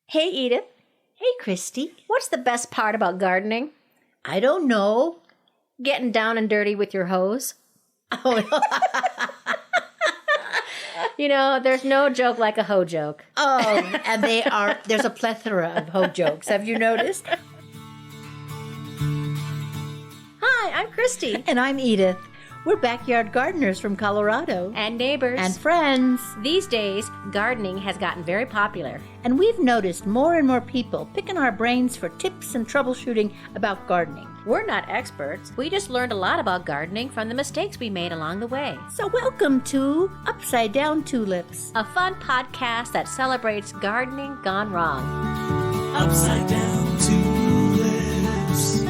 Hey, Edith. Hey, Christy. What's the best part about gardening? I don't know. Getting down and dirty with your hose. Oh, There's no joke like a hoe joke. and there's a plethora of hoe jokes. Have you noticed? Hi, I'm Christy. And I'm Edith. We're backyard gardeners from Colorado. And neighbors. And friends. These days, gardening has gotten very popular. And we've noticed more and more people picking our brains for tips and troubleshooting about gardening. We're not experts. We just learned a lot about gardening from the mistakes we made along the way. So welcome to Upside Down Tulips, a fun podcast that celebrates gardening gone wrong. Upside Down Tulips.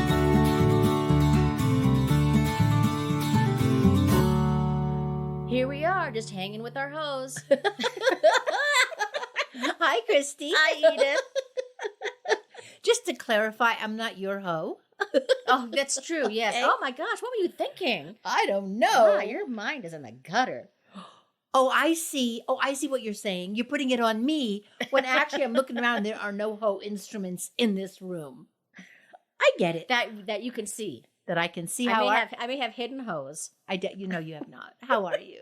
Here we are, just hanging with our hose. Hi, Christy. Hi, Edith. Just to clarify, I'm not your hoe. Oh, that's true, yes. Okay. Oh my gosh, what were you thinking? I don't know. Ah, your mind is in the gutter. Oh, I see what you're saying. You're putting it on me when actually I'm looking around and there are no hoe instruments in this room. I get it. That you can see. That I can see I may have hidden hose. you have not. How are you?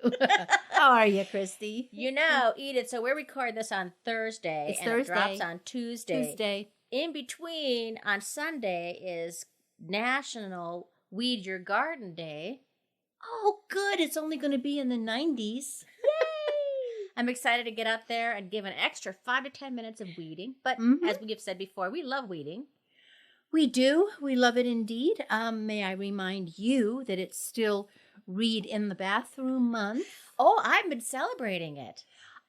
How are you, Christy? Edith, so we're recording this on Thursday. It's and Thursday. It drops on Tuesday. In between, on Sunday, is National Weed Your Garden Day. Oh, good. It's only going to be in the 90s. Yay! I'm excited to get out there and give an extra 5 to 10 minutes of weeding. But as we have said before, we love weeding. We do. We love it indeed. May I remind you that it's still Read in the Bathroom Month. Oh, I've been celebrating it.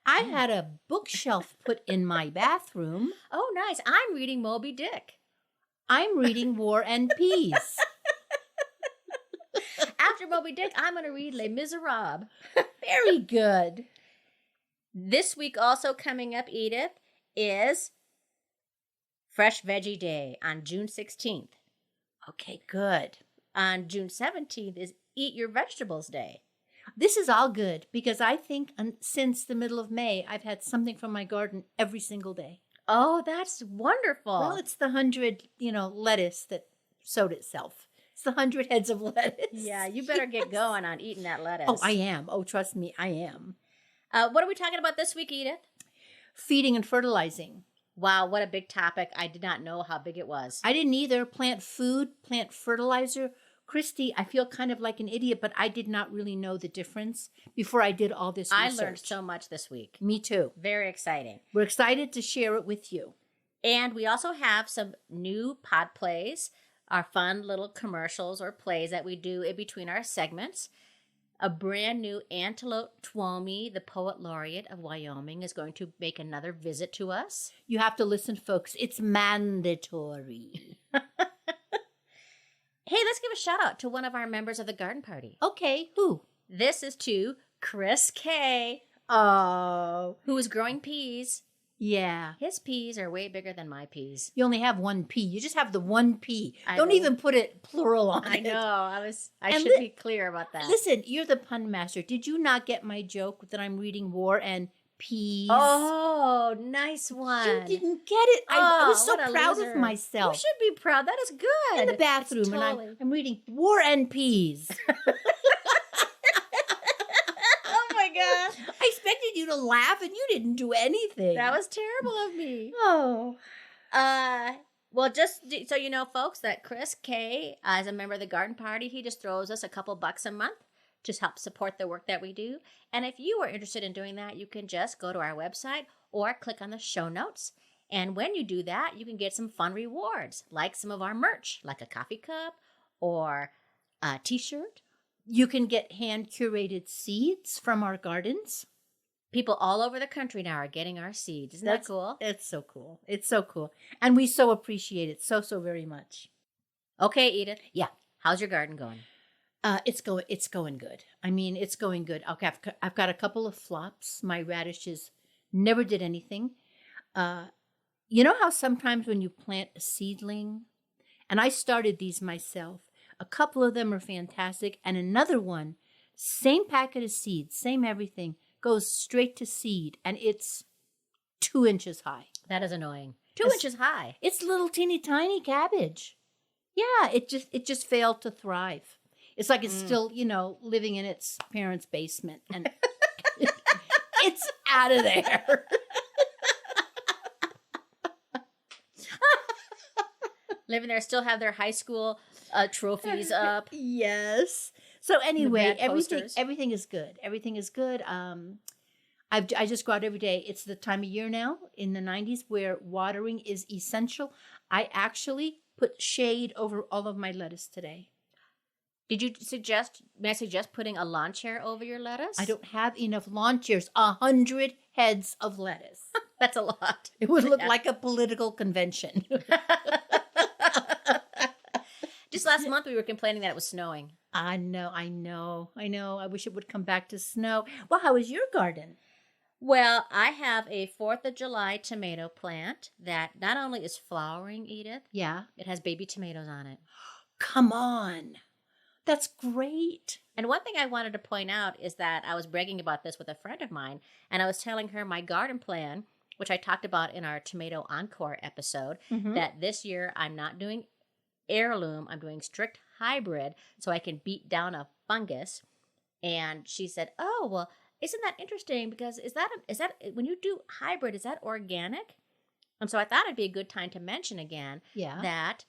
I had a bookshelf put in my bathroom. Oh, nice. I'm reading Moby Dick. I'm reading War and Peace. After Moby Dick, I'm going to read Les Miserables. Very good. This week also coming up, Edith, is Fresh Veggie Day on June 16th. Okay, good. On June 17th is Eat Your Vegetables Day. This is all good because I think since the middle of May, I've had something from my garden every single day. Oh, that's wonderful. Well, it's the 100, lettuce that sowed itself. It's the 100 heads of lettuce. Yeah, you better get going on eating that lettuce. Oh, I am. Oh, trust me, I am. What are we talking about this week, Edith? Feeding and fertilizing. Wow, what a big topic. I did not know how big it was. I didn't either. Plant food, plant fertilizer. Christy, I feel kind of like an idiot, but I did not really know the difference before I did all this research. I learned so much this week. Me too. Very exciting. We're excited to share it with you. And we also have some new pod plays, our fun little commercials or plays that we do in between our segments. A brand new Antelope Twomey, the poet laureate of Wyoming, is going to make another visit to us. You have to listen, folks. It's mandatory. Hey, let's give a shout out to one of our members of the garden party. Okay, who? This is to Chris K. Oh. Who is growing peas. Yeah. His peas are way bigger than my peas. You only have one pea. You just have the one pea. I Don't know. even put it plural on I it. know. I should be clear about that. Listen, you're the pun master. Did you not get my joke that I'm reading War and Peas? Oh, nice one. You didn't get it. I was so what a proud loser. of myself. You should be proud. That is good. In the bathroom, Totally. and I'm reading War and Peas. Oh my gosh. I expected you to laugh, and you didn't do anything. That was terrible of me. Oh. Well, just so you know, folks, that Chris K, as a member of the garden party, he just throws us a couple bucks a month to help support the work that we do. And if you are interested in doing that, you can just go to our website or click on the show notes. And when you do that, you can get some fun rewards, like some of our merch, like a coffee cup or a t-shirt. You can get hand-curated seeds from our gardens. People all over the country now are getting our seeds. Isn't that cool? It's so cool. It's so cool. And we so appreciate it so very much. Okay, Edith. Yeah. How's your garden going? It's going good. I mean, it's going good. Okay, I've got a couple of flops. My radishes never did anything. You know how sometimes when you plant a seedling, and I started these myself, a couple of them are fantastic, and another one, same packet of seeds, same everything, goes straight to seed, and it's 2 inches high. That is annoying. 2 It's- inches high. It's little teeny tiny cabbage. Yeah, it just failed to thrive. It's like it's still, living in its parents' basement and it's out of there. Living there, still have their high school trophies up. Yes. So anyway, bad posters. everything is good. Everything is good. I just go out every day. It's the time of year now in the 90s where watering is essential. I actually put shade over all of my lettuce today. May I suggest putting a lawn chair over your lettuce? I don't have enough lawn chairs. 100 heads of lettuce. That's a lot. It would look like a political convention. Just last month, we were complaining that it was snowing. I know. I wish it would come back to snow. Well, how is your garden? Well, I have a 4th of July tomato plant that not only is flowering, Edith, Yeah. it has baby tomatoes on it. Come on. That's great. And one thing I wanted to point out is that I was bragging about this with a friend of mine, and I was telling her my garden plan, which I talked about in our Tomato Encore episode, that this year I'm not doing heirloom, I'm doing strict hybrid so I can beat down a fungus. And she said, "Oh, well, isn't that interesting? Because is that when you do hybrid, is that organic?" And so I thought it'd be a good time to mention again that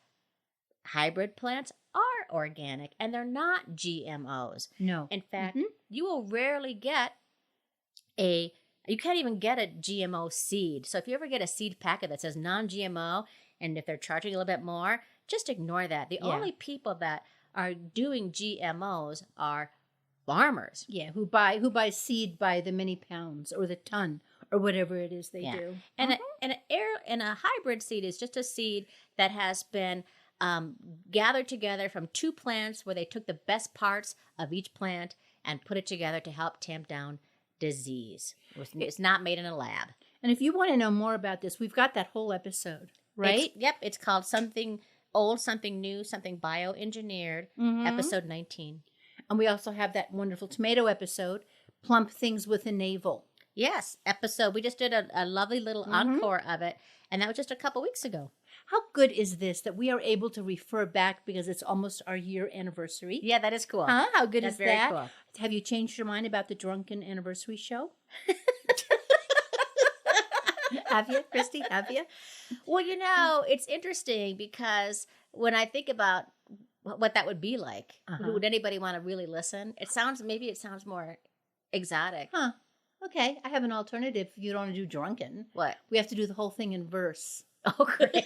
hybrid plants are organic and they're not GMOs. No. In fact, you will rarely get you can't even get a GMO seed. So if you ever get a seed packet that says non-GMO, and if they're charging a little bit more, just ignore that. The only people that are doing GMOs are farmers. Yeah, who buy seed by the many pounds or the ton or whatever it is they do. And a hybrid seed is just a seed that has been gathered together from 2 plants where they took the best parts of each plant and put it together to help tamp down disease. It's not made in a lab. And if you want to know more about this, we've got that whole episode, right? It's called Something Old, Something New, Something Bioengineered, episode 19. And we also have that wonderful tomato episode, Plump Things with a Navel. Yes, episode. We just did a lovely little encore of it, and that was just a couple weeks ago. How good is this that we are able to refer back because it's almost our year anniversary? Yeah, that is cool. Huh? How good That's is very that? cool. Have you changed your mind about the drunken anniversary show? Have you, Christy? Have you? Well, it's interesting because when I think about what that would be like, would anybody want to really listen? Maybe it sounds more exotic. Huh. Okay, I have an alternative if you don't want to do drunken. What? We have to do the whole thing in verse. Oh, great.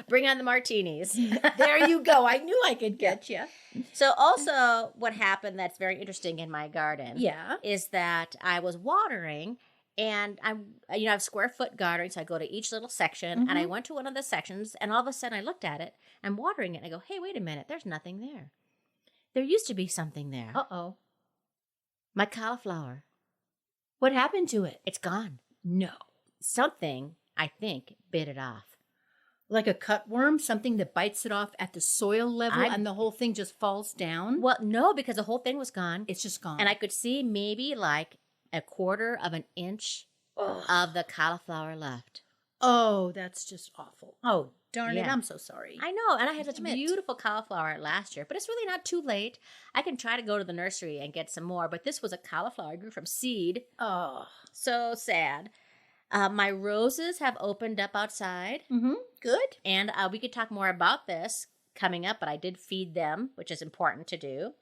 Bring on the martinis. There you go. I knew I could get you. So also what happened that's very interesting in my garden is that I was watering, and I have square foot gardening, so I go to each little section, and I went to one of the sections, and all of a sudden I looked at it, I'm watering it, and I go, hey, wait a minute, there's nothing there. There used to be something there. Uh-oh. My cauliflower. What happened to it? It's gone. No. Something, I think, bit it off. Like a cutworm, something that bites it off at the soil level and the whole thing just falls down? Well, no, because the whole thing was gone. It's just gone. And I could see maybe like a 1/4 of an inch of the cauliflower left. Oh, that's just awful. Oh, darn it. Yeah. I'm so sorry. I know, and I had such Admit. beautiful cauliflower last year, but it's really not too late. I can try to go to the nursery and get some more, but this was a cauliflower I grew from seed. Oh. So sad. My roses have opened up outside, Good. and we could talk more about this coming up, but I did feed them, which is important to do.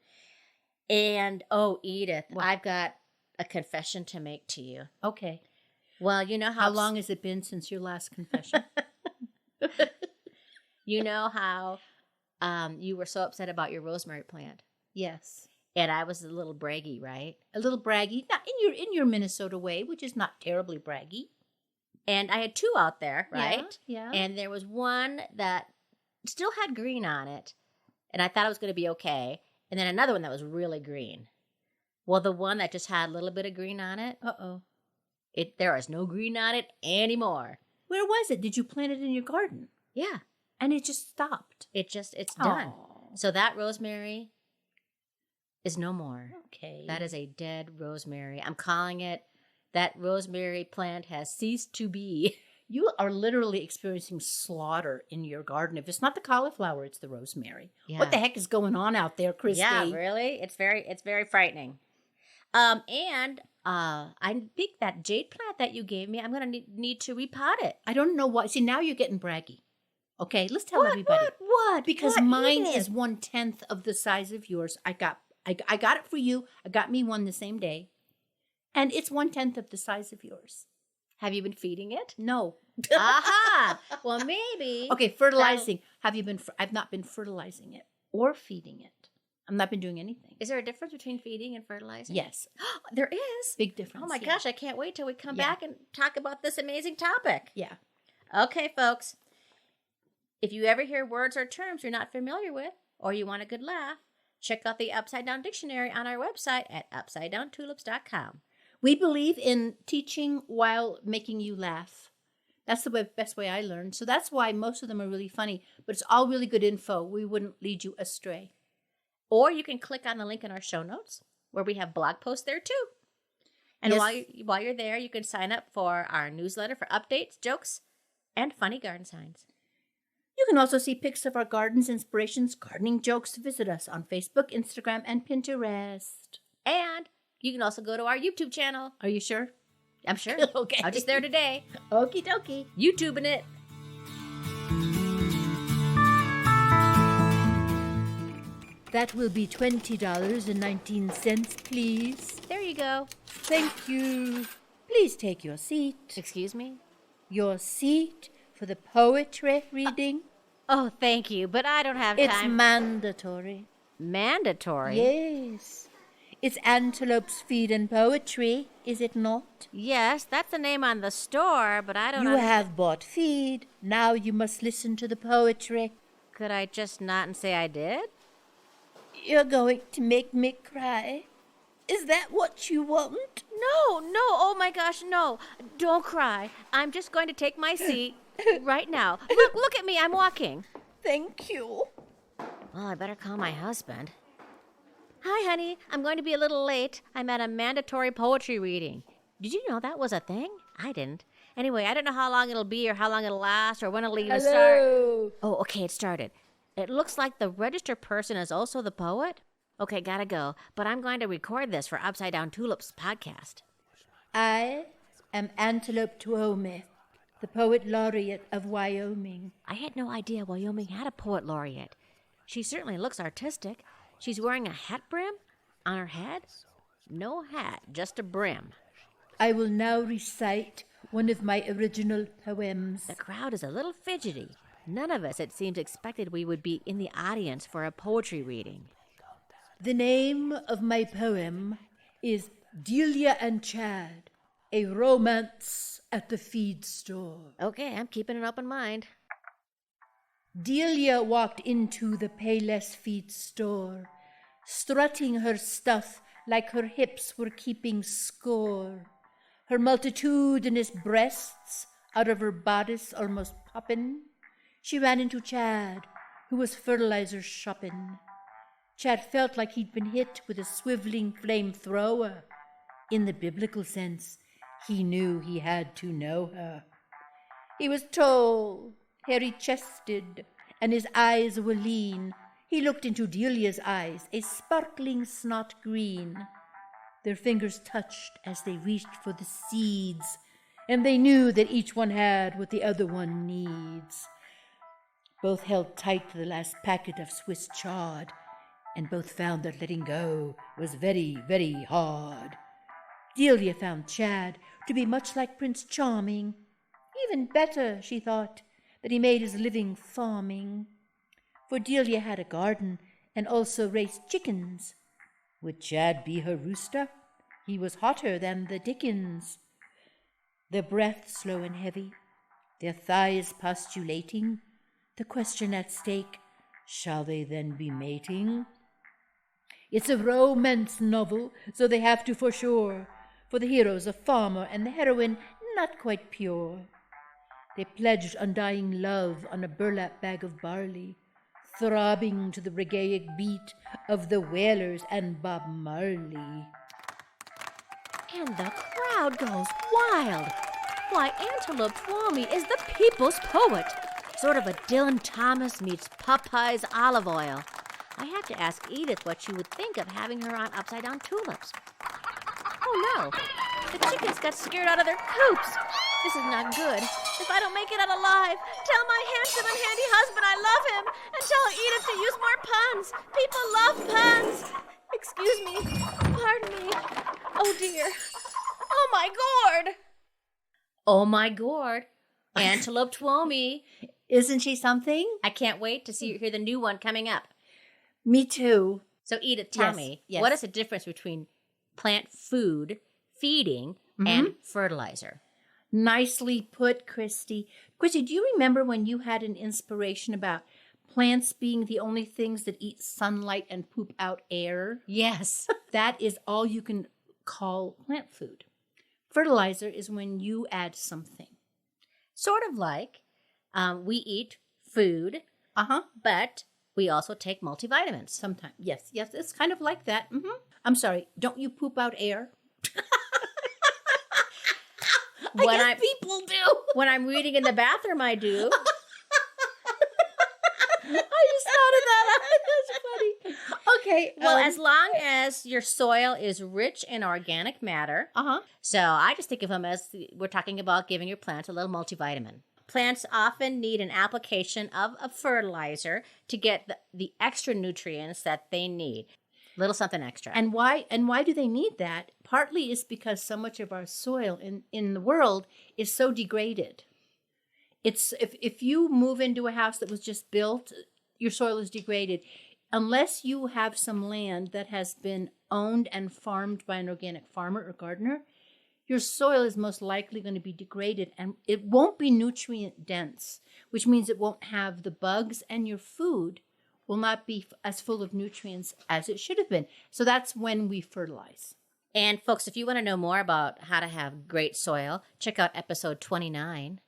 And, Edith, I've got a confession to make to you. Okay. Well, you know How long has it been since your last confession? You know how you were so upset about your rosemary plant, Yes. and I was a little braggy, right? A little braggy. Not in your Minnesota way, which is not terribly braggy. And I had 2 out there, right? Yeah. And there was one that still had green on it, and I thought it was going to be okay. And then another one that was really green. Well, the one that just had a little bit of green on it, Uh-oh. there is no green on it anymore. Where was it? Did you plant it in your garden? Yeah, And it just stopped. it's done. Oh. So that rosemary is no more. Okay. That is a dead rosemary. I'm calling it that rosemary plant has ceased to be. You are literally experiencing slaughter in your garden. If it's not the cauliflower, it's the rosemary. Yeah. What the heck is going on out there, Christy? Yeah, really? It's very frightening. And I think that jade plant that you gave me, I'm going to need to repot it. I don't know why. See, now you're getting braggy. Okay, let's tell everybody. What? Because What, mine Edith? is 1/10 of the size of yours. I got it for you. I got me one the same day. And it's 1/10 of the size of yours. Have you been feeding it? No. Aha! Well, maybe. Okay, fertilizing. I've not been fertilizing it or feeding it. I've not been doing anything. Is there a difference between feeding and fertilizing? Yes. There is. Big difference. Oh my yeah. gosh, I can't wait till we come Yeah. back and talk about this amazing topic. Yeah. Okay, folks. If you ever hear words or terms you're not familiar with, or you want a good laugh, check out the Upside Down Dictionary on our website at upsidedowntulips.com. We believe in teaching while making you laugh. That's the best way I learned. So that's why most of them are really funny, but it's all really good info. We wouldn't lead you astray. Or you can click on the link in our show notes where we have blog posts there too. And Yes. while you're there, you can sign up for our newsletter for updates, jokes, and funny garden signs. You can also see pics of our gardens, inspirations, gardening jokes. Visit us on Facebook, Instagram, and Pinterest. And you can also go to our YouTube channel. Are you sure? I'm sure. Okay. I was just there today. Okie dokie. YouTubing it. That will be $20.19, please. There you go. Thank you. Please take your seat. Excuse me? Your seat for the poetry reading. Oh, thank you, but I don't have It's time. mandatory. Mandatory? Yes. It's Antelope's Feed and Poetry, is it not? Yes, that's the name on the store, but I don't You know. have bought feed. Now you must listen to the poetry. Could I just not and say I did? You're going to make me cry. Is that what you want? No, oh my gosh, no. Don't cry. I'm just going to take my seat right now. Look at me, I'm walking. Thank you. Well, I better call my husband. Hi, honey. I'm going to be a little late. I'm at a mandatory poetry reading. Did you know that was a thing? I didn't. Anyway, I don't know how long it'll be or how long it'll last or when it'll even start. Hello. Oh, okay, it started. It looks like the registered person is also the poet. Okay, gotta go. But I'm going to record this for Upside Down Tulips podcast. I am Antelope Tuome, the poet laureate of Wyoming. I had no idea Wyoming had a poet laureate. She certainly looks artistic. She's wearing a hat brim on her head. No hat, just a brim. I will now recite one of my original poems. The crowd is a little fidgety. None of us, it seems, expected we would be in the audience for a poetry reading. The name of my poem is Delia and Chad, a romance at the feed store. Okay, I'm keeping an open mind. Delia walked into the Payless Feed store, strutting her stuff like her hips were keeping score, her multitudinous breasts out of her bodice almost poppin'. She ran into Chad, who was fertilizer shopping. Chad felt like he'd been hit with a swiveling flamethrower. In the biblical sense, he knew he had to know her. He was tall, hairy-chested, and his eyes were lean. He looked into Delia's eyes, a sparkling snot green. Their fingers touched as they reached for the seeds, and they knew that each one had what the other one needs. Both held tight to the last packet of Swiss chard, and both found that letting go was very, very hard. Delia found Chad to be much like Prince Charming. Even better, she thought, that he made his living farming. For Delia had a garden and also raised chickens. Would Chad be her rooster? He was hotter than the dickens. Their breath slow and heavy, their thighs postulating, the question at stake, shall they then be mating? It's a romance novel, so they have to for sure, for the hero's a farmer and the heroine not quite pure. They pledged undying love on a burlap bag of barley, throbbing to the reggae beat of the Wailers and Bob Marley. And the crowd crowd goes wild. Why, Antelope Twomey is the people's poet. Sort of a Dylan Thomas meets Popeye's olive oil. I have to ask Edith what she would think of having her on upside-down tulips. Oh, no. The chickens got scared out of their coops. This is not good. If I don't make it out alive, tell my handsome and handy husband I love him, and tell Edith to use more puns. People love puns. Excuse me. Pardon me. Oh, dear. Oh, my gourd. Oh, my gourd. Antelope Twomey. Isn't she something? I can't wait to hear the new one coming up. Me too. So, Edith, tell me, what is the difference between plant food, feeding, and fertilizer? Nicely put, Christy. Christy, do you remember when you had an inspiration about plants being the only things that eat sunlight and poop out air? Yes. That is all you can call plant food. Fertilizer is when you add something. Sort of like we eat food, but we also take multivitamins. Sometimes. Yes, it's kind of like that. I'm sorry, don't you poop out air? People do. When I'm reading in the bathroom, I do. I just thought of that. That's funny. Okay. Well, as long as your soil is rich in organic matter. So I just think of them as we're talking about giving your plants a little multivitamin. Plants often need an application of a fertilizer to get the extra nutrients that they need. Little something extra. And why do they need that? Partly is because so much of our soil in the world is so degraded. It's if you move into a house that was just built, your soil is degraded. Unless you have some land that has been owned and farmed by an organic farmer or gardener, your soil is most likely going to be degraded, and it won't be nutrient dense, which means it won't have the bugs, and your food will not be as full of nutrients as it should have been. So that's when we fertilize. And folks, if you want to know more about how to have great soil, check out episode 29.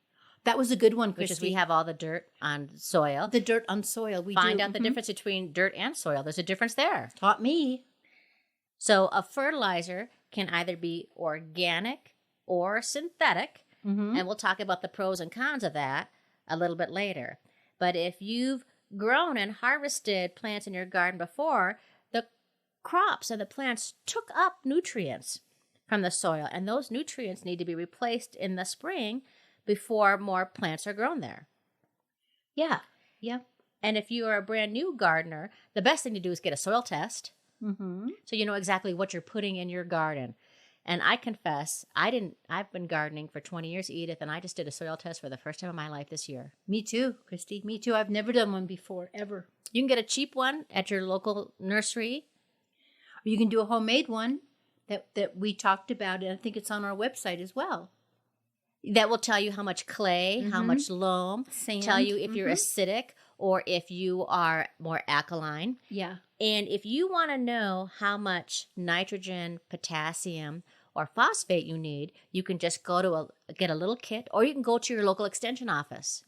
That was a good one, Christy. Which is we have all the dirt on soil. The dirt on soil. We find out the difference between dirt and soil. There's a difference there. Taught me. So a fertilizer can either be organic or synthetic. And we'll talk about the pros and cons of that a little bit later. But if you've grown and harvested plants in your garden before, the crops and the plants took up nutrients from the soil, and those nutrients need to be replaced in the spring before more plants are grown there. Yeah. And if you are a brand new gardener, the best thing to do is get a soil test, so you know exactly what you're putting in your garden. And I confess, I've been gardening for 20 years, Edith, and I just did a soil test for the first time in my life this year. Me too, Christy. Me too. I've never done one before, ever. You can get a cheap one at your local nursery. Or you can do a homemade one that we talked about, and I think it's on our website as well. That will tell you how much clay, how much loam, sand. Tell you if you're acidic or if you are more alkaline. Yeah. And if you want to know how much nitrogen, potassium, or phosphate you need, you can just go to get a little kit, or you can go to your local extension office.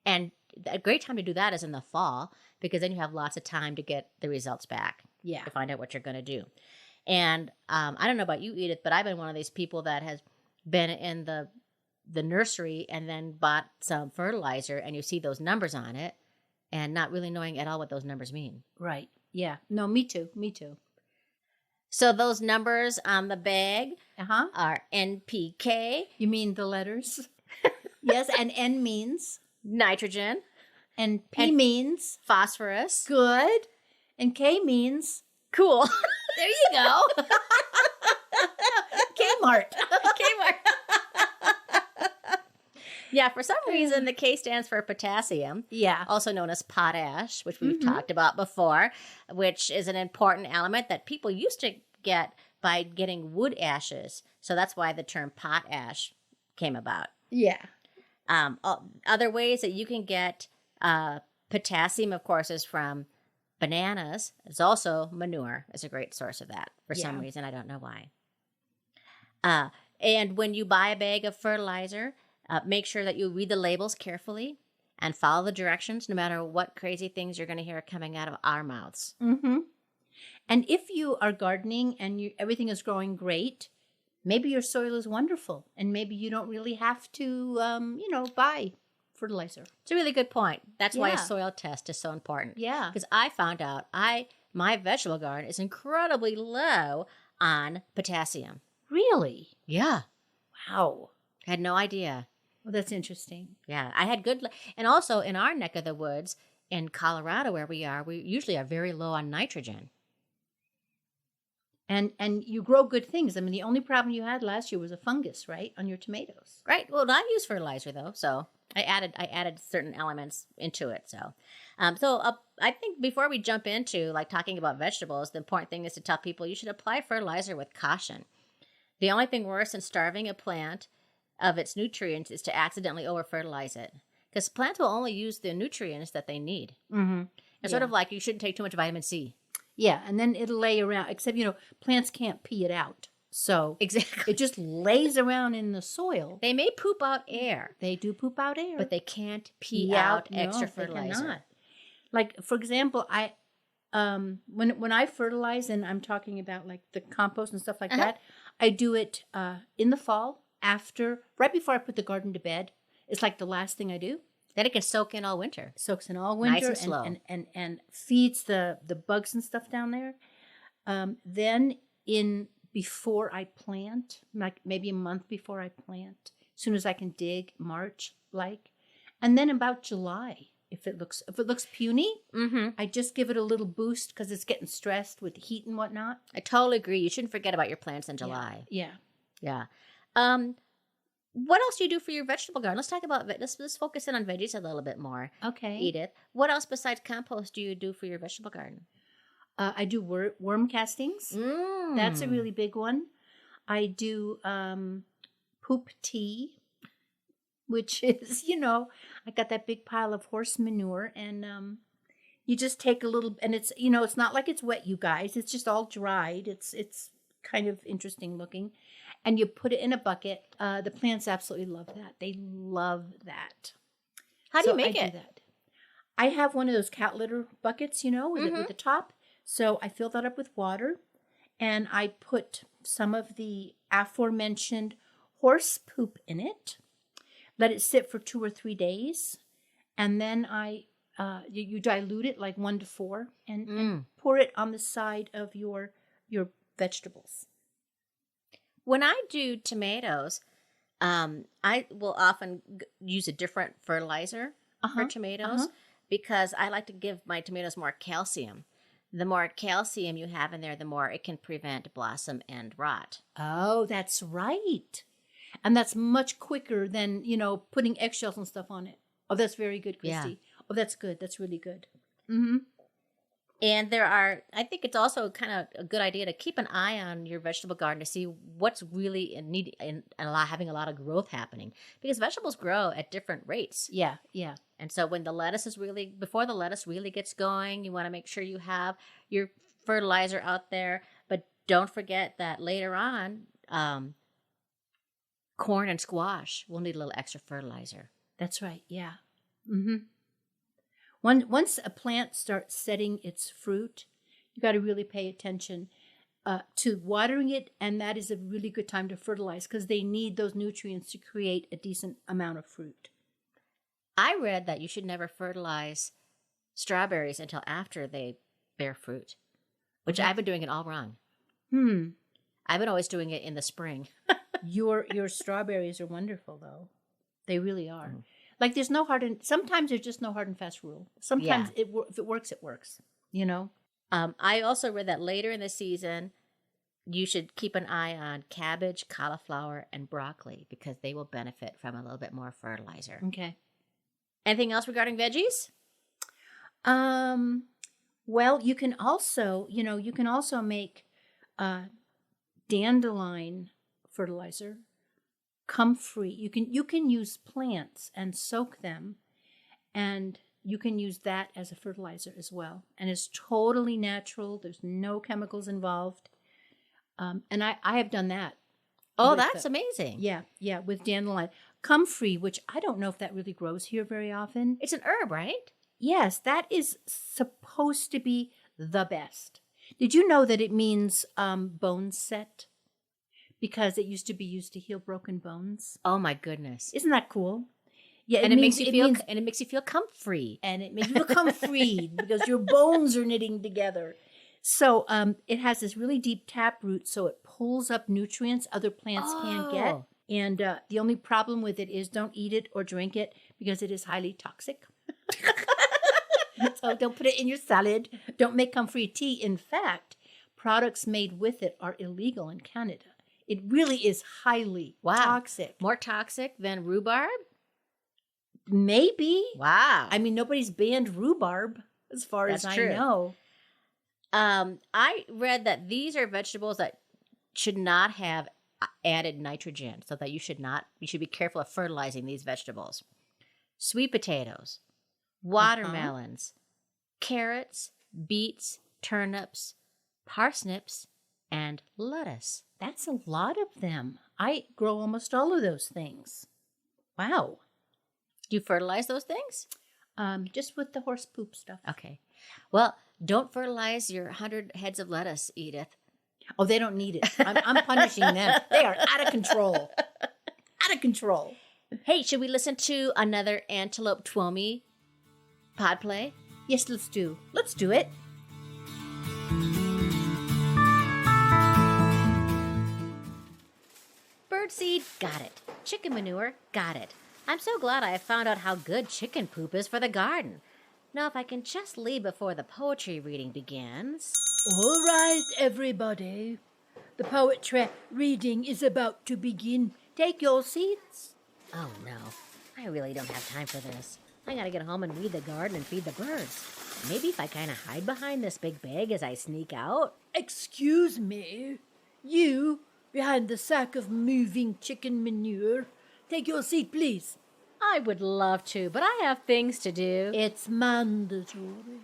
And a great time to do that is in the fall, because then you have lots of time to get the results back. Yeah. To find out what you're going to do. And I don't know about you, Edith, but I've been one of these people that has been in the nursery and then bought some fertilizer, and you see those numbers on it and not really knowing at all what those numbers mean. Right. Yeah. No, me too. So those numbers on the bag Uh-huh. are NPK. You mean the letters? Yes, and N means Nitrogen. and P means Phosphorus. good, and K means Cool. there you go. Kmart. Kmart. Yeah, for some reason, the K stands for potassium, Yeah. also known as potash, which we've talked about before, which is an important element that people used to get by getting wood ashes. So that's why the term potash came about. Yeah. Other ways that you can get potassium, of course, is from bananas. It's also manure is a great source of that for some reason. I don't know why. And when you buy a bag of fertilizer, make sure that you read the labels carefully and follow the directions, no matter what crazy things you're going to hear coming out of our mouths. And if you are gardening and everything is growing great, maybe your soil is wonderful, and maybe you don't really have to, buy fertilizer. It's a really good point. That's why a Yeah. soil test is so important. Yeah. Because I found out my vegetable garden is incredibly low on potassium. Really? Yeah. Wow. I had no idea. Well, that's interesting. Yeah. I had and also in our neck of the woods in Colorado where we usually are very low on nitrogen. And you grow good things. I mean, the only problem you had last year was a fungus, right, on your tomatoes. Right. Well, I use fertilizer though, so I added certain elements into it. So, I think before we jump into like talking about vegetables, the important thing is to tell people you should apply fertilizer with caution. The only thing worse than starving a plant of its nutrients is to accidentally over fertilize it, because plants will only use the nutrients that they need. Mm-hmm. It's sort of like you shouldn't take too much vitamin C. Yeah, and then it'll lay around, except, plants can't pee it out. So Exactly. it just lays around in the soil. They may poop out air, They do poop out air. but they can't pee Pee out no, extra they fertilizer. cannot. Like, for example, I when I fertilize, and I'm talking about like the compost and stuff like that, I do it in the fall, right before I put the garden to bed. It's like the last thing I do. Then it can soak in all winter. Soaks in all winter, and slow. and feeds the bugs and stuff down there. Then before I plant, like maybe a month before I plant, as soon as I can dig, March and then about July, if it looks puny, I just give it a little boost because it's getting stressed with the heat and whatnot. I totally agree. You shouldn't forget about your plants in July. Yeah. Yeah. What else do you do for your vegetable garden? Let's talk about let's focus in on veggies a little bit more. Okay. Edith, what else besides compost do you do for your vegetable garden? I do worm castings. That's a really big one. I do poop tea, which is, I got that big pile of horse manure, and you just take a little, and it's, it's not like it's wet, you guys. It's just all dried. It's kind of interesting looking. And you put it in a bucket. The plants absolutely love that. They love that. How do you So make I it? do that. I have one of those cat litter buckets, with the top. So I fill that up with water, and I put some of the aforementioned horse poop in it. Let it sit for 2 or 3 days, and then you dilute it like 1 to 4, and pour it on the side of your vegetables. When I do tomatoes, I will often use a different fertilizer for tomatoes because I like to give my tomatoes more calcium. The more calcium you have in there, the more it can prevent blossom and rot. Oh, that's right. And that's much quicker than, putting eggshells and stuff on it. Oh, that's very good, Christy. Yeah. Oh, that's good. That's really good. And I think it's also kind of a good idea to keep an eye on your vegetable garden to see what's really in need and having a lot of growth happening, because vegetables grow at different rates. Yeah, yeah. And so when before the lettuce really gets going, you want to make sure you have your fertilizer out there, but don't forget that later on, corn and squash will need a little extra fertilizer. That's right. Yeah. Once a plant starts setting its fruit, you got to really pay attention to watering it, and that is a really good time to fertilize because they need those nutrients to create a decent amount of fruit. I read that you should never fertilize strawberries until after they bear fruit, which I've been doing it all wrong. I've been always doing it in the spring. Your strawberries are wonderful, though. They really are. Like sometimes there's just no hard and fast rule. Sometimes if it works, it works, I also read that later in the season, you should keep an eye on cabbage, cauliflower, and broccoli because they will benefit from a little bit more fertilizer. Okay. Anything else regarding veggies? Well, you can also make dandelion fertilizer. Comfrey. You can use plants and soak them, and you can use that as a fertilizer as well. And it's totally natural. There's no chemicals involved. And I have done that. Oh, that's amazing. Yeah, with dandelion. Comfrey, which I don't know if that really grows here very often. It's an herb, right? Yes, that is supposed to be the best. Did you know that it means bone set? because it used to be used to heal broken bones. Oh my goodness. Isn't that cool? Yeah, And it makes you feel comfrey. And it makes you become free because your bones are knitting together. So it has this really deep tap root, so it pulls up nutrients other plants can't get. Oh. And the only problem with it is don't eat it or drink it because it is highly toxic. So don't put it in your salad. Don't make comfrey tea. In fact, products made with it are illegal in Canada. It really is highly toxic. More toxic than rhubarb? Maybe. Wow. I mean, nobody's banned rhubarb as far as That's true. I know. I read that these are vegetables that should not have added nitrogen, so that you should be careful of fertilizing these vegetables. Sweet potatoes, watermelons, carrots, beets, turnips, parsnips, and lettuce. That's a lot of them. I grow almost all of those things. Wow. Do you fertilize those things? Just with the horse poop stuff. Okay. Well, don't fertilize your 100 heads of lettuce, Edith. Oh, they don't need it. I'm punishing them. They are out of control. Out of control. Hey, should we listen to another Antelope Twomey pod play? Yes, let's do. Let's do it. Birdseed, got it. Chicken manure, got it. I'm so glad I found out how good chicken poop is for the garden. Now, if I can just leave before the poetry reading begins. All right, everybody. The poetry reading is about to begin. Take your seats. Oh no, I really don't have time for this. I gotta get home and weed the garden and feed the birds. Maybe if I kinda hide behind this big bag as I sneak out. Excuse me. You, behind the sack of moving chicken manure. Take your seat, please. I would love to, but I have things to do. It's mandatory.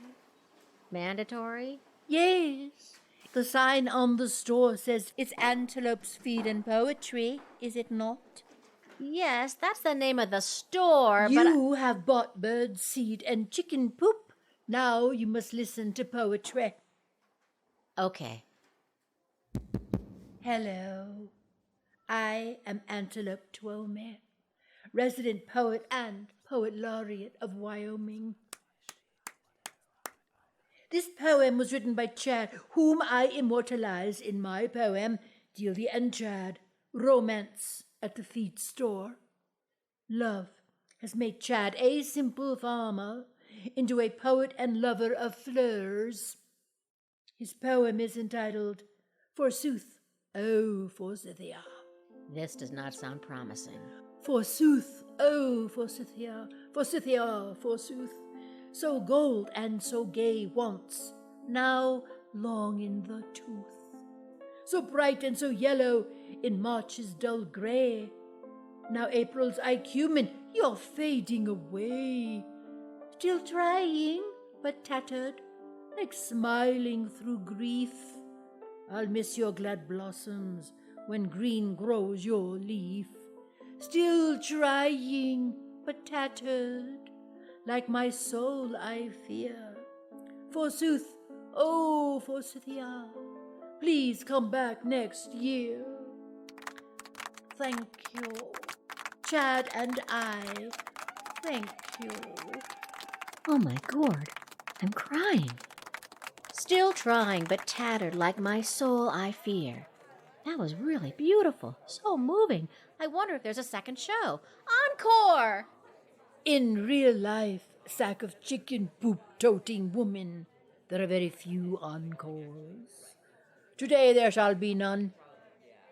Mandatory? Yes. The sign on the store says it's Antelope's Feed and Poetry, is it not? Yes, that's the name of the store, but You have bought bird seed and chicken poop. Now you must listen to poetry. Okay. Hello. I am Antelope Twomey, resident poet and poet laureate of Wyoming. This poem was written by Chad, whom I immortalize in my poem, Delia and Chad, Romance at the Feed Store. Love has made Chad, a simple farmer, into a poet and lover of flowers. His poem is entitled, Forsooth, oh, Forsythia. This does not sound promising. Forsooth, oh, Forsythia, Forsythia, forsooth. So gold and so gay once, now long in the tooth. So bright and so yellow in March's dull grey. Now April's icumen, you're fading away. Still trying, but tattered, like smiling through grief. I'll miss your glad blossoms when green grows your leaf. Still trying, but tattered, like my soul I fear. Forsooth, oh, Forsythia, please come back next year. Thank you, Chad and I, thank you. Oh my gourd, I'm crying. Still trying, but tattered like my soul I fear. That was really beautiful, so moving. I wonder if there's a second show. Encore! In real life, sack of chicken poop toting woman, there are very few encores. Today there shall be none.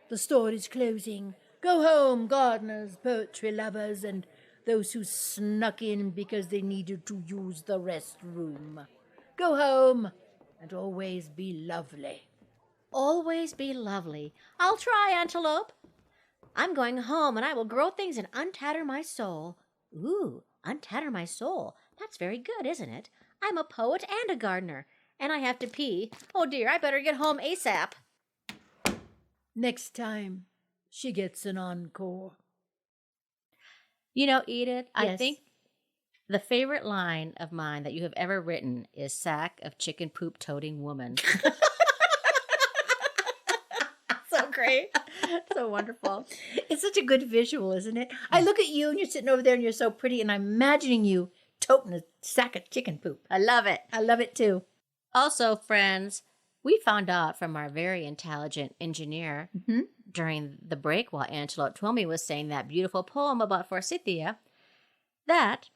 The store is closing. Go home, gardeners, poetry lovers, and those who snuck in because they needed to use the restroom. Go home and always be lovely. Always be lovely. I'll try, Antelope. I'm going home, and I will grow things and untatter my soul. Ooh, untatter my soul. That's very good, isn't it? I'm a poet and a gardener, and I have to pee. Oh dear, I better get home ASAP. Next time, she gets an encore. You know, Edith, I Yes. think the favorite line of mine that you have ever written is sack of chicken poop toting woman. So great. So wonderful. It's such a good visual, isn't it? I look at you and you're sitting over there and you're so pretty, and I'm imagining you toting a sack of chicken poop. I love it. I love it too. Also, friends, we found out from our very intelligent engineer during the break while Angelo Twomey was saying that beautiful poem about forsythia that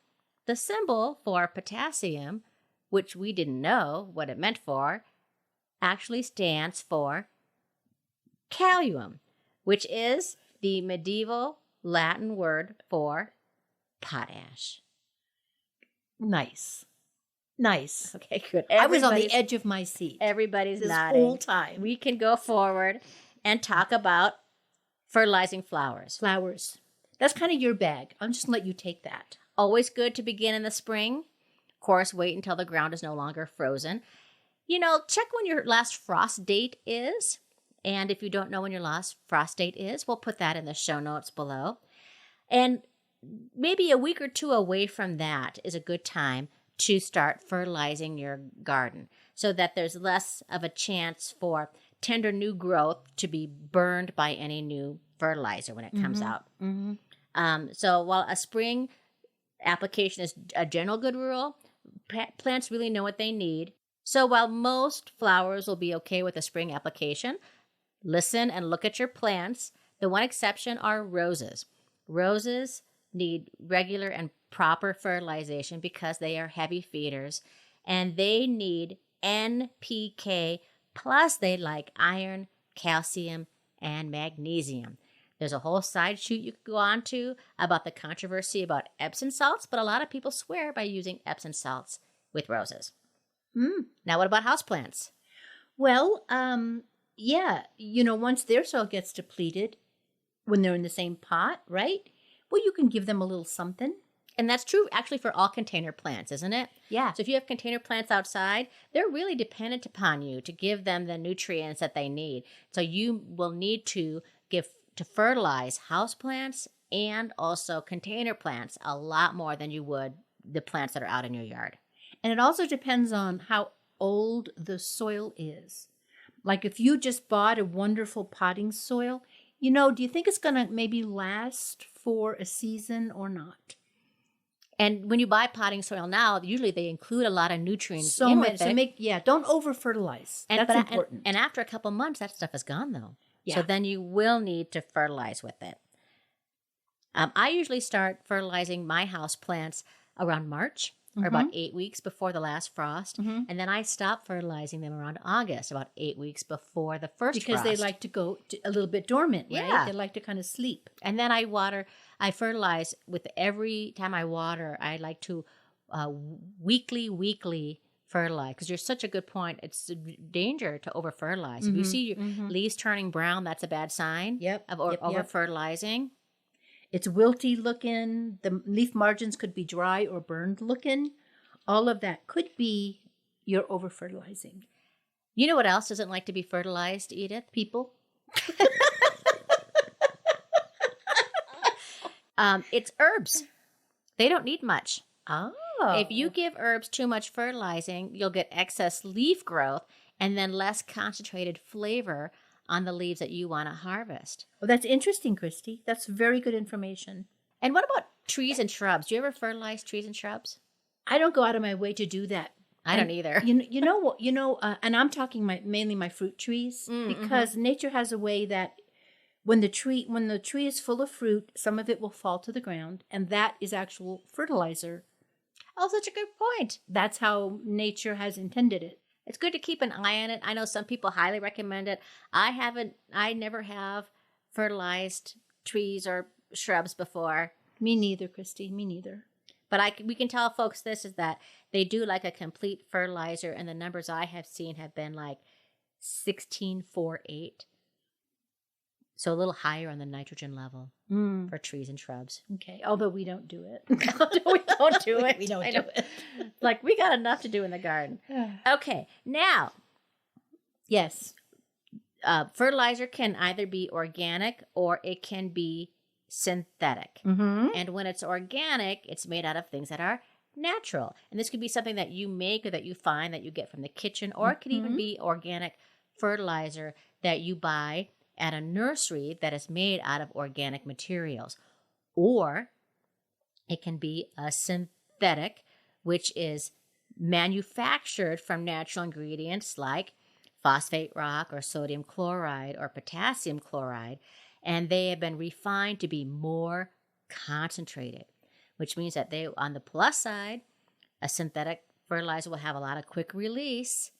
the symbol for potassium, which we didn't know what it meant for, actually stands for kalium, which is the medieval Latin word for potash. Nice. Okay, good. I was on the edge of my seat. Everybody's this nodding. whole time. We can go forward and talk about fertilizing flowers. Flowers. That's kind of your bag. I'm just going to let you take that. Always good to begin in the spring. Of course, wait until the ground is no longer frozen. Check when your last frost date is. And if you don't know when your last frost date is, we'll put that in the show notes below. And maybe a week or two away from that is a good time to start fertilizing your garden so that there's less of a chance for tender new growth to be burned by any new fertilizer when it comes out. So while a spring application is a general good rule, plants really know what they need. So while most flowers will be okay with a spring application, listen and look at your plants. The one exception are roses. Roses need regular and proper fertilization because they are heavy feeders, and they need NPK, plus they like iron, calcium, and magnesium. There's a whole side shoot you could go on to about the controversy about Epsom salts, but a lot of people swear by using Epsom salts with roses. Now, what about houseplants? Well, yeah, once their soil gets depleted, when they're in the same pot, right? Well, you can give them a little something. And that's true actually for all container plants, isn't it? Yeah. So if you have container plants outside, they're really dependent upon you to give them the nutrients that they need. So you will need to fertilize houseplants and also container plants a lot more than you would the plants that are out in your yard. And it also depends on how old the soil is. Like if you just bought a wonderful potting soil, do you think it's going to maybe last for a season or not? And when you buy potting soil now, usually they include a lot of nutrients So in much. with So it. don't over fertilize. That's important. And after a couple months, that stuff is gone though. Yeah. So then you will need to fertilize with it. I usually start fertilizing my house plants around March or about 8 weeks before the last frost. And then I stop fertilizing them around August, about 8 weeks before the first because frost. they like to go a little bit dormant, right? Yeah. They like to kind of sleep. And then I fertilize with every time I water. I like to weekly fertilize because you're such a good point. It's a danger to over fertilize. If you see your leaves turning brown, that's a bad sign of over fertilizing. It's wilty looking. The leaf margins could be dry or burned looking. All of that could be your over fertilizing. You know what else doesn't like to be fertilized, Edith? People. It's herbs. They don't need much. Oh. If you give herbs too much fertilizing, you'll get excess leaf growth and then less concentrated flavor on the leaves that you want to harvest. Well, that's interesting, Christy. That's very good information. And what about trees and shrubs? Do you ever fertilize trees and shrubs? I don't go out of my way to do that. I don't either. You know what? And I'm talking mainly my fruit trees because nature has a way that when the tree is full of fruit, some of it will fall to the ground, and that is actual fertilizer. Oh, such a good point. That's how nature has intended it. It's good to keep an eye on it. I know some people highly recommend it. I never have fertilized trees or shrubs before. Me neither, Christy. Me neither. But we can tell folks this is that they do like a complete fertilizer, and the numbers I have seen have been like 16-4-8. So a little higher on the nitrogen level for trees and shrubs. Okay, although we don't do it. We don't do it. We don't do it. Like, we got enough to do in the garden. Okay, now. Yes. Fertilizer can either be organic or it can be synthetic. And when it's organic, it's made out of things that are natural. And this could be something that you make or that you find that you get from the kitchen, or it could even be organic fertilizer that you buy at a nursery that is made out of organic materials. Or it can be a synthetic, which is manufactured from natural ingredients like phosphate rock or sodium chloride or potassium chloride, and they have been refined to be more concentrated, which means that they, on the plus side, a synthetic fertilizer will have a lot of quick release,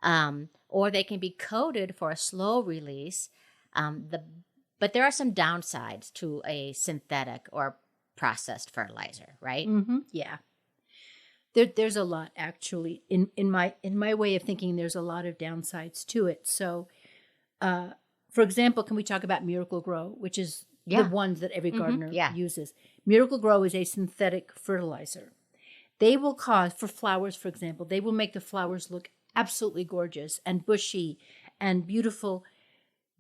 or they can be coated for a slow release. But there are some downsides to a synthetic or processed fertilizer, right? Mm-hmm. Yeah. There's a lot, actually. In my way of thinking, there's a lot of downsides to it. So, for example, can we talk about Miracle Grow, which is the ones that every gardener uses? Miracle Grow is a synthetic fertilizer. They will cause, for flowers, for example, they will make the flowers look absolutely gorgeous and bushy and beautiful.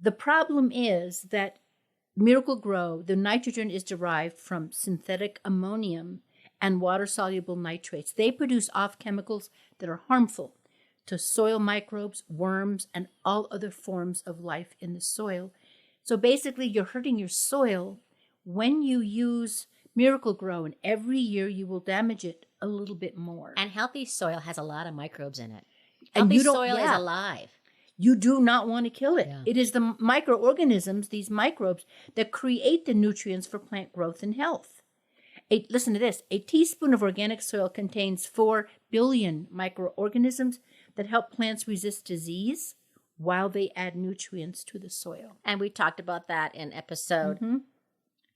The problem is that Miracle Grow, the nitrogen is derived from synthetic ammonium and water-soluble nitrates. They produce off chemicals that are harmful to soil microbes, worms, and all other forms of life in the soil. So basically, you're hurting your soil when you use Miracle Grow, and every year you will damage it a little bit more. And healthy soil has a lot of microbes in it. And Healthy soil is alive. You do not want to kill it. Yeah. It is the microorganisms, these microbes, that create the nutrients for plant growth and health. Listen to this. A teaspoon of organic soil contains 4 billion microorganisms that help plants resist disease while they add nutrients to the soil. And we talked about that in episode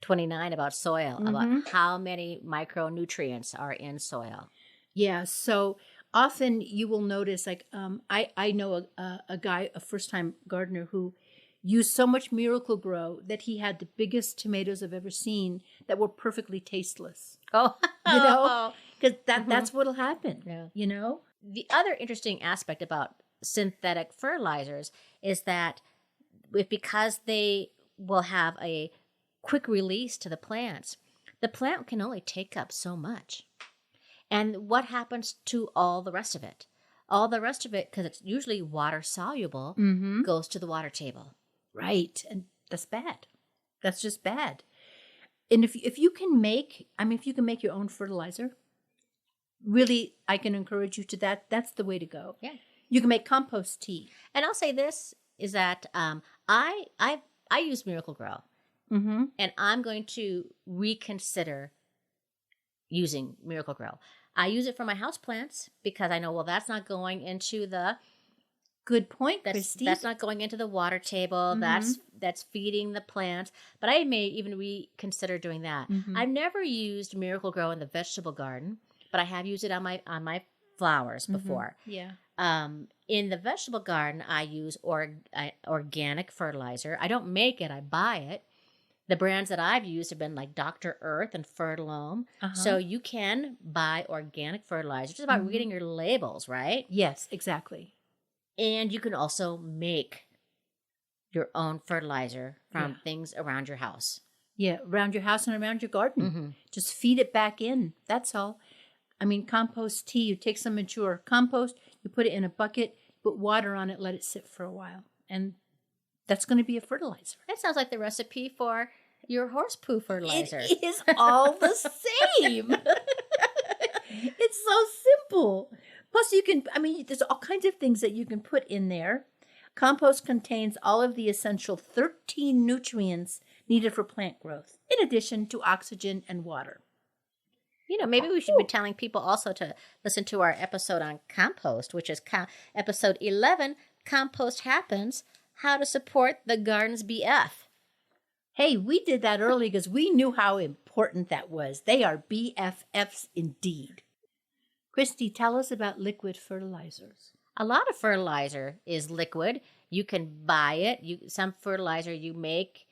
29 about soil, about how many micronutrients are in soil. Yeah, so often you will notice, like, I know a guy, a first-time gardener, who used so much Miracle Grow that he had the biggest tomatoes I've ever seen that were perfectly tasteless. Oh, you know, because that's what'll happen. Yeah. You know, the other interesting aspect about synthetic fertilizers is that because they will have a quick release to the plants, the plant can only take up so much. And what happens to all the rest of it? All the rest of it, because it's usually water soluble, goes to the water table. Right, and that's bad. That's just bad. And if you can make, if you can make your own fertilizer, really, I can encourage you to that. That's the way to go. Yeah, you can make compost tea. And I'll say this is that I use Miracle Grow, and I'm going to reconsider using Miracle Grow. I use it for my houseplants because I know, well, that's not going into the good point, Christy. That's not going into the water table. That's feeding the plants. But I may even reconsider doing that. I've never used Miracle Grow in the vegetable garden, but I have used it on my flowers before. Yeah. In the vegetable garden, I use organic fertilizer. I don't make it; I buy it. The brands that I've used have been like Dr. Earth and Fertilome. So you can buy organic fertilizer. It's just about reading your labels, right? Yes, exactly. And you can also make your own fertilizer from things around your house. Yeah, around your house and around your garden. Just feed it back in. That's all. Compost tea, you take some mature compost, you put it in a bucket, put water on it, let it sit for a while. And that's going to be a fertilizer. That sounds like the recipe for your horse poo fertilizer. It is all the same. It's so simple. Plus, you can, there's all kinds of things that you can put in there. Compost contains all of the essential 13 nutrients needed for plant growth, in addition to oxygen and water. You know, maybe we should be telling people also to listen to our episode on compost, which is episode 11, Compost Happens, How to Support the Garden's BF. Hey, we did that early because we knew how important that was. They are BFFs indeed. Christy, tell us about liquid fertilizers. A lot of fertilizer is liquid. You can buy it. Some fertilizer you make,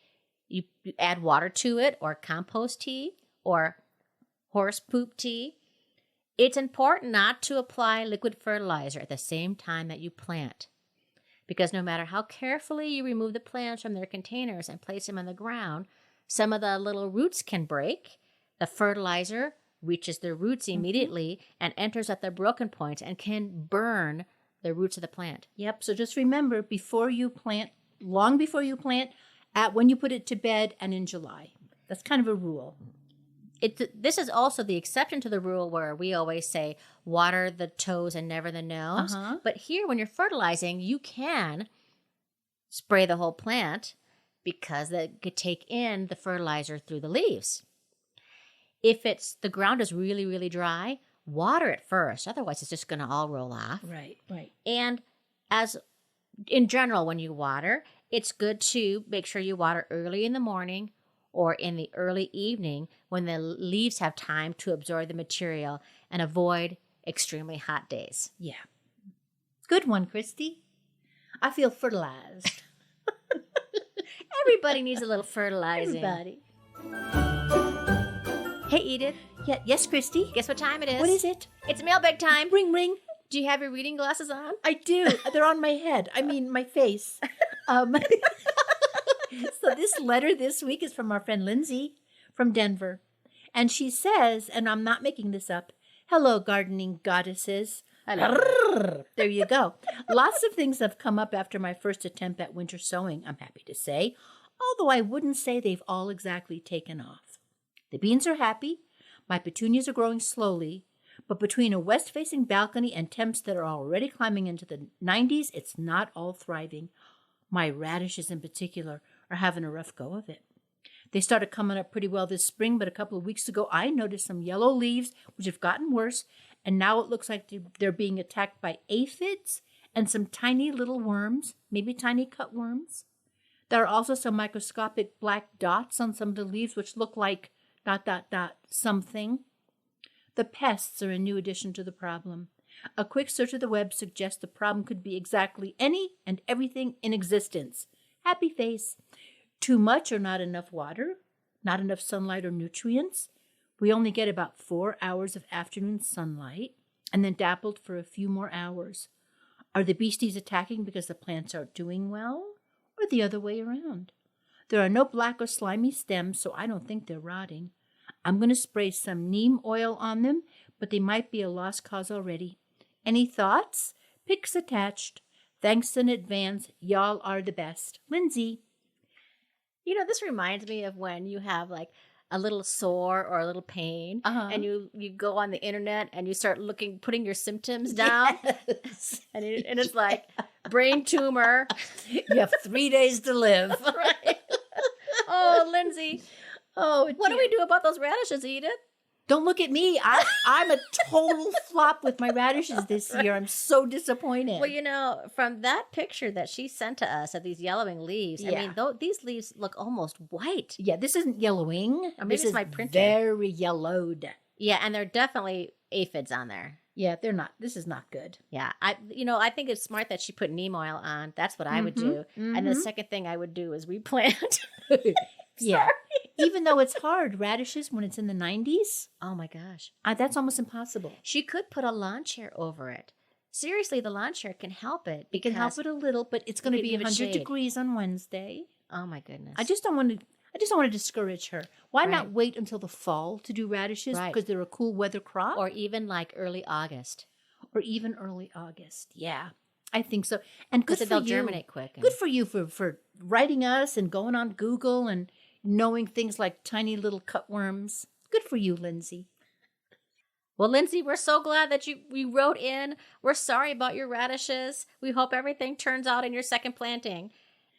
you add water to it, or compost tea, or horse poop tea. It's important not to apply liquid fertilizer at the same time that you plant, because no matter how carefully you remove the plants from their containers and place them on the ground, some of the little roots can break. The fertilizer reaches the roots immediately and enters at the broken points and can burn the roots of the plant. Yep, so just remember, before you plant long before you plant, at when you put it to bed, and in July. That's kind of a rule. This is also the exception to the rule where we always say water the toes and never the nose. But here, when you're fertilizing, you can spray the whole plant because it could take in the fertilizer through the leaves. If the ground is really, really dry, water it first. Otherwise, it's just going to all roll off. Right. And as in general, when you water, it's good to make sure you water early in the morning or in the early evening when the leaves have time to absorb the material, and avoid extremely hot days. Yeah. Good one, Christy. I feel fertilized. Everybody needs a little fertilizing. Everybody. Hey, Edith. Yes, Christy. Guess what time it is? What is it? It's mailbag time. Ring, ring. Do you have your reading glasses on? I do. They're on my head. I mean, my face. So this letter this week is from our friend Lindsay from Denver. And she says, and I'm not making this up, hello, gardening goddesses. Hello. There you go. Lots of things have come up after my first attempt at winter sowing, I'm happy to say, although I wouldn't say they've all exactly taken off. The beans are happy. My petunias are growing slowly. But between a west-facing balcony and temps that are already climbing into the 90s, it's not all thriving. My radishes in particular are having a rough go of it. They started coming up pretty well this spring, but a couple of weeks ago I noticed some yellow leaves, which have gotten worse, and now it looks like they're being attacked by aphids and some tiny little worms, maybe tiny cutworms. There are also some microscopic black dots on some of the leaves, which look like ... something. The pests are a new addition to the problem. A quick search of the web suggests the problem could be exactly any and everything in existence. Happy face. Too much or not enough water, not enough sunlight or nutrients. We only get about 4 hours of afternoon sunlight and then dappled for a few more hours. Are the beasties attacking because the plants aren't doing well, or the other way around? There are no black or slimy stems, so I don't think they're rotting. I'm going to spray some neem oil on them, but they might be a lost cause already. Any thoughts? Pics attached. Thanks in advance. Y'all are the best. Lindsay. You know, this reminds me of when you have like a little sore or a little pain, and you go on the internet and you start putting your symptoms down, Yes. and it's like brain tumor. You have 3 days to live. Right. Oh, Lindsay. Oh, What do we do about those radishes, Edith? Don't look at me. I'm a total flop with my radishes this year. I'm so disappointed. Well, you know, from that picture that she sent to us of these yellowing leaves, I mean, these leaves look almost white. Yeah, this isn't yellowing. Or maybe this it's is my printer. very yellowed. Yeah, and there are definitely aphids on there. Yeah, they're not. This is not good. Yeah, I think it's smart that she put neem oil on. That's what I would do. And the second thing I would do is replant. Yeah. Even though it's hard, radishes when it's in the 90s, Oh my gosh. that's almost impossible. She could put a lawn chair over it. Seriously, the lawn chair can help it. It can help it a little, but it's going to can be give it 100 shade. degrees on Wednesday. Oh my goodness. I just don't want to discourage her. Why Right. not wait until the fall to do radishes? Right. Because they're a cool weather crop. Or even like early August. Or even early August. Yeah, I think so. And good Because for they'll you. germinate quick. Good for you for writing us and going on Google and knowing things like tiny little cutworms. Good for you, Lindsay. Well, Lindsay, we're so glad that you wrote in. We're sorry about your radishes. We hope everything turns out in your second planting.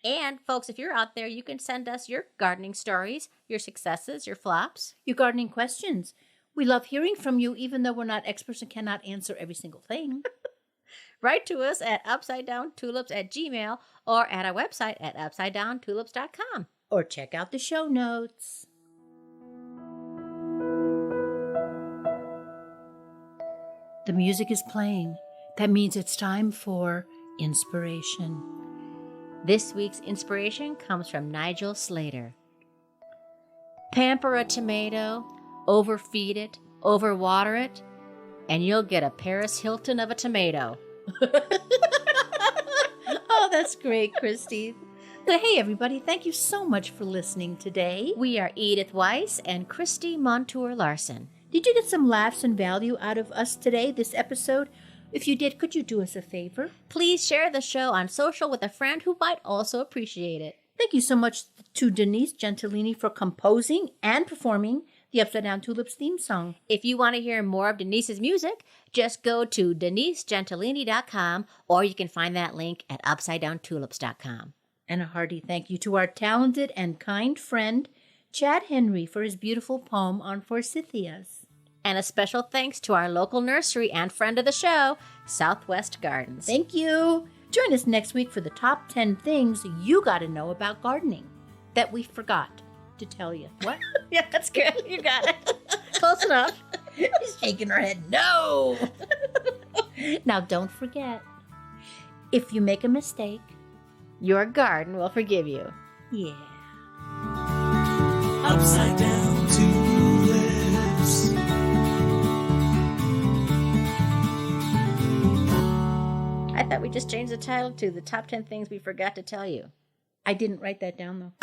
And folks, if you're out there, you can send us your gardening stories, your successes, your flops. Your gardening questions. We love hearing from you, even though we're not experts and cannot answer every single thing. Write to us at upsidedowntulips@gmail.com or at our website at upsidedowntulips.com. Or check out the show notes. The music is playing. That means it's time for inspiration. This week's inspiration comes from Nigel Slater. Pamper a tomato, overfeed it, overwater it, and you'll get a Paris Hilton of a tomato. Oh, that's great, Christy. So, hey, everybody, thank you so much for listening today. We are Edith Weiss and Christy Montour Larson. Did you get some laughs and value out of us today, this episode? If you did, could you do us a favor? Please share the show on social with a friend who might also appreciate it. Thank you so much to Denise Gentilini for composing and performing the Upside Down Tulips theme song. If you want to hear more of Denise's music, just go to denisegentilini.com, or you can find that link at upsidedowntulips.com. And a hearty thank you to our talented and kind friend, Chad Henry, for his beautiful poem on forsythias. And a special thanks to our local nursery and friend of the show, Southwest Gardens. Thank you. Join us next week for the top 10 things you got to know about gardening that we forgot to tell you. What? Yeah, that's good. You got it. Close enough. She's shaking her head. No. Now, don't forget, if you make a mistake, your garden will forgive you. Yeah. Upside down tulips. I thought we just changed the title to the top 10 things we forgot to tell you. I didn't write that down, though.